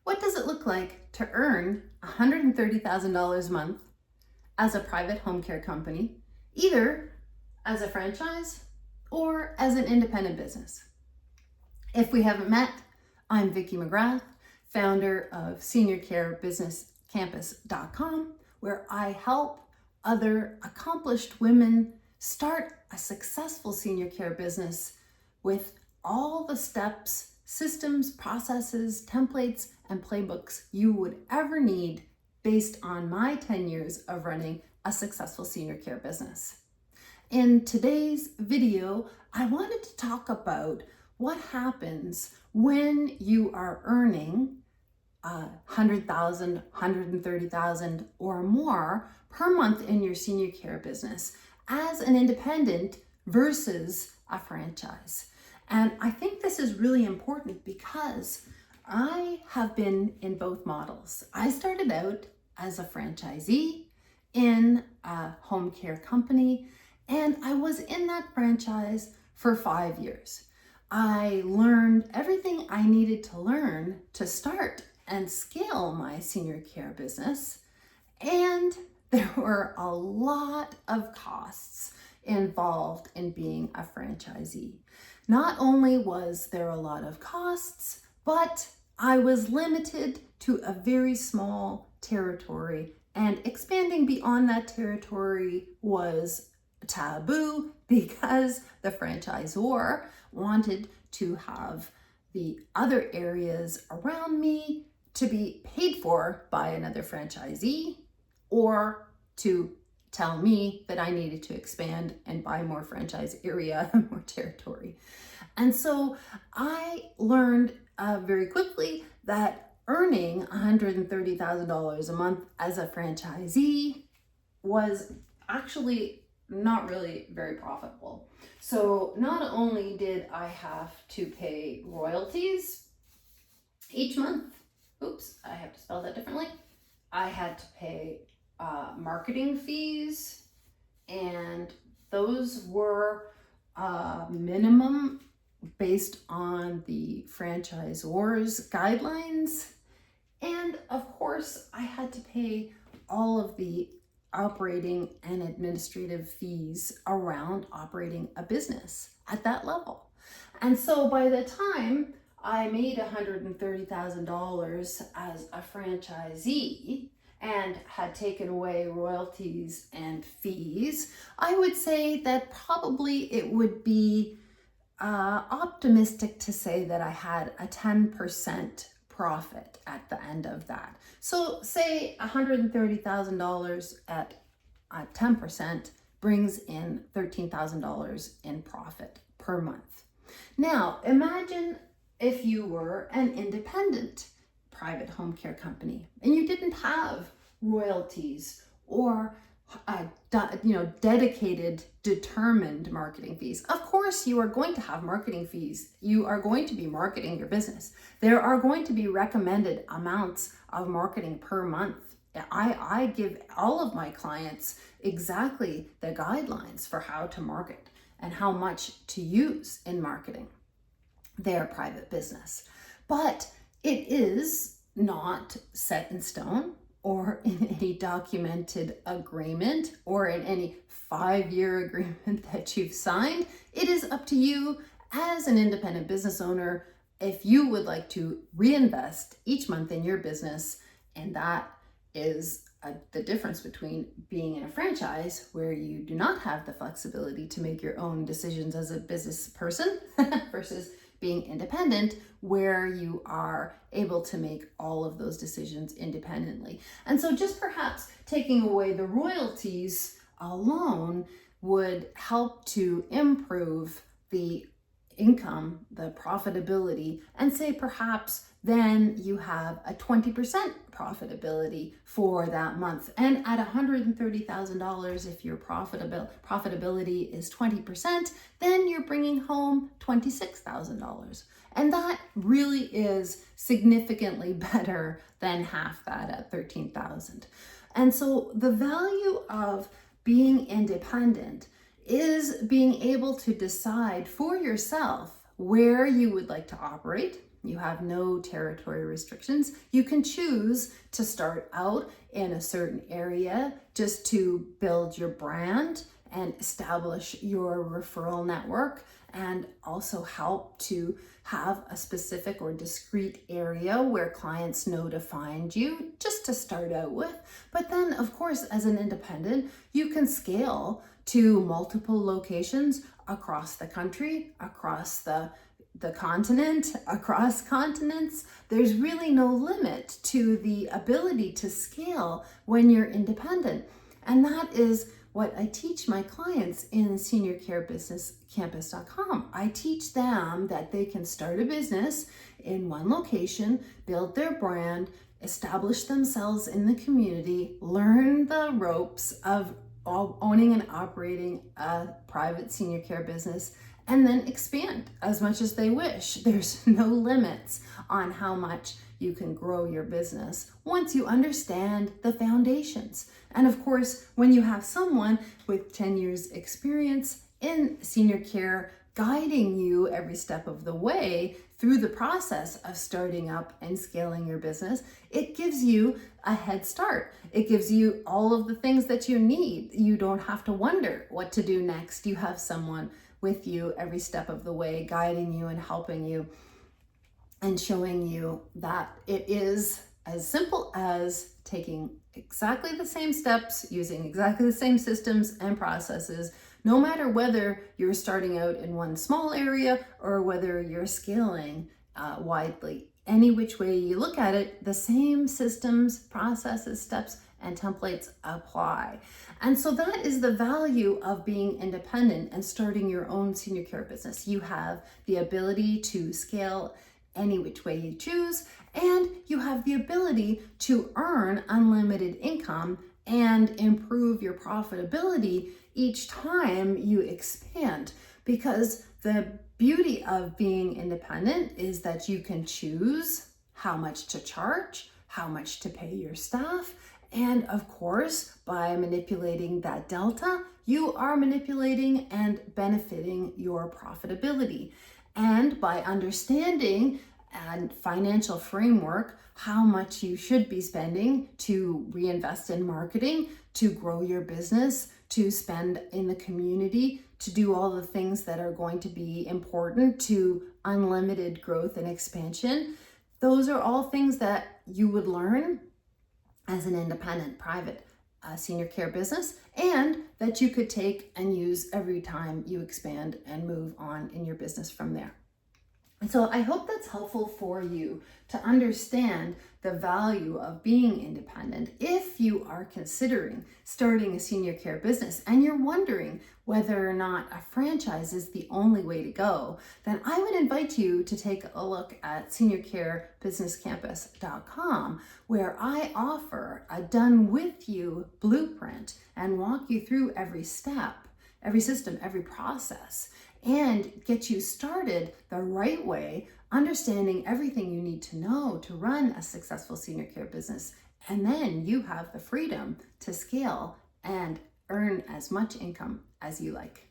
What does it look like to earn $130,000 a month as a private home care company, either as a franchise or as an independent business? If we haven't met, I'm Vicki McGrath, founder of seniorcarebusinesscampus.com, where I help other accomplished women start a successful senior care business with all the steps, systems, processes, templates, and playbooks you would ever need based on my 10 years of running a successful senior care business. In today's video, I wanted to talk about what happens when you are earning $100,000, $130,000 or more per month in your senior care business as an independent versus a franchise. And I think this is really important because I have been in both models. I started out as a franchisee in a home care company, and I was in that franchise for 5 years. I learned everything I needed to learn to start and scale my senior care business, and there were a lot of costs involved in being a franchisee. Not only was there a lot of costs, but I was limited to a very small territory, and expanding beyond that territory was taboo because the franchisor wanted to have the other areas around me to be paid for by another franchisee, or to tell me that I needed to expand and buy more franchise area, more territory. And so I learned very quickly that earning $130,000 a month as a franchisee was actually not really very profitable. So not only did I have to pay royalties each month, I have to spell that differently. I had to pay marketing fees, and those were minimum based on the franchisor's guidelines. And of course, I had to pay all of the operating and administrative fees around operating a business at that level. And so by the time I made $130,000 as a franchisee and had taken away royalties and fees, I would say that probably it would be optimistic to say that I had a 10% profit at the end of that. So say $130,000 at 10% brings in $13,000 in profit per month. Now imagine if you were an independent private home care company and you didn't have royalties or dedicated, determined marketing fees. Of course, you are going to have marketing fees. You are going to be marketing your business. There are going to be recommended amounts of marketing per month. I give all of my clients exactly the guidelines for how to market and how much to use in marketing their private business. But it is not set in stone or in any documented agreement or in any 5-year agreement that you've signed. It is up to you as an independent business owner if you would like to reinvest each month in your business. And that is the difference between being in a franchise where you do not have the flexibility to make your own decisions as a business person versus being independent, where you are able to make all of those decisions independently. And so just perhaps taking away the royalties alone would help to improve the income, the profitability, and say perhaps then you have a 20% profitability for that month. And at $130,000, if your profitability is 20%, then you're bringing home $26,000. And that really is significantly better than half that at $13,000. And so the value of being independent is being able to decide for yourself where you would like to operate, You have no territory restrictions. You can choose to start out in a certain area just to build your brand and establish your referral network, and also help to have a specific or discrete area where clients know to find you, just to start out with. But then, of course, as an independent, you can scale to multiple locations across the country, across the continent, across continents. There's really no limit to the ability to scale when you're independent. And that is what I teach my clients in seniorcarebusinesscampus.com. I teach them that they can start a business in one location, build their brand, establish themselves in the community, learn the ropes of owning and operating a private senior care business, and then expand as much as they wish. There's no limits on how much you can grow your business once you understand the foundations. And of course, when you have someone with 10 years experience in senior care guiding you every step of the way through the process of starting up and scaling your business, it gives you a head start. It gives you all of the things that you need. You don't have to wonder what to do next. You have someone with you every step of the way, guiding you and helping you and showing you that it is as simple as taking exactly the same steps, using exactly the same systems and processes, no matter whether you're starting out in one small area or whether you're scaling widely. Any which way you look at it, the same systems, processes, steps, and templates apply. And so that is the value of being independent and starting your own senior care business. You have the ability to scale any which way you choose, and you have the ability to earn unlimited income and improve your profitability each time you expand. Because the beauty of being independent is that you can choose how much to charge, how much to pay your staff, and of course, by manipulating that delta, you are manipulating and benefiting your profitability. And by understanding and financial framework, how much you should be spending to reinvest in marketing, to grow your business, to spend in the community, to do all the things that are going to be important to unlimited growth and expansion. Those are all things that you would learn as an independent private senior care business, and that you could take and use every time you expand and move on in your business from there. And so I hope that's helpful for you to understand the value of being independent. If you are considering starting a senior care business and you're wondering whether or not a franchise is the only way to go, then I would invite you to take a look at seniorcarebusinesscampus.com, where I offer a done with you blueprint and walk you through every step, every system, every process, and get you started the right way, understanding everything you need to know to run a successful senior care business. And then you have the freedom to scale and earn as much income as you like.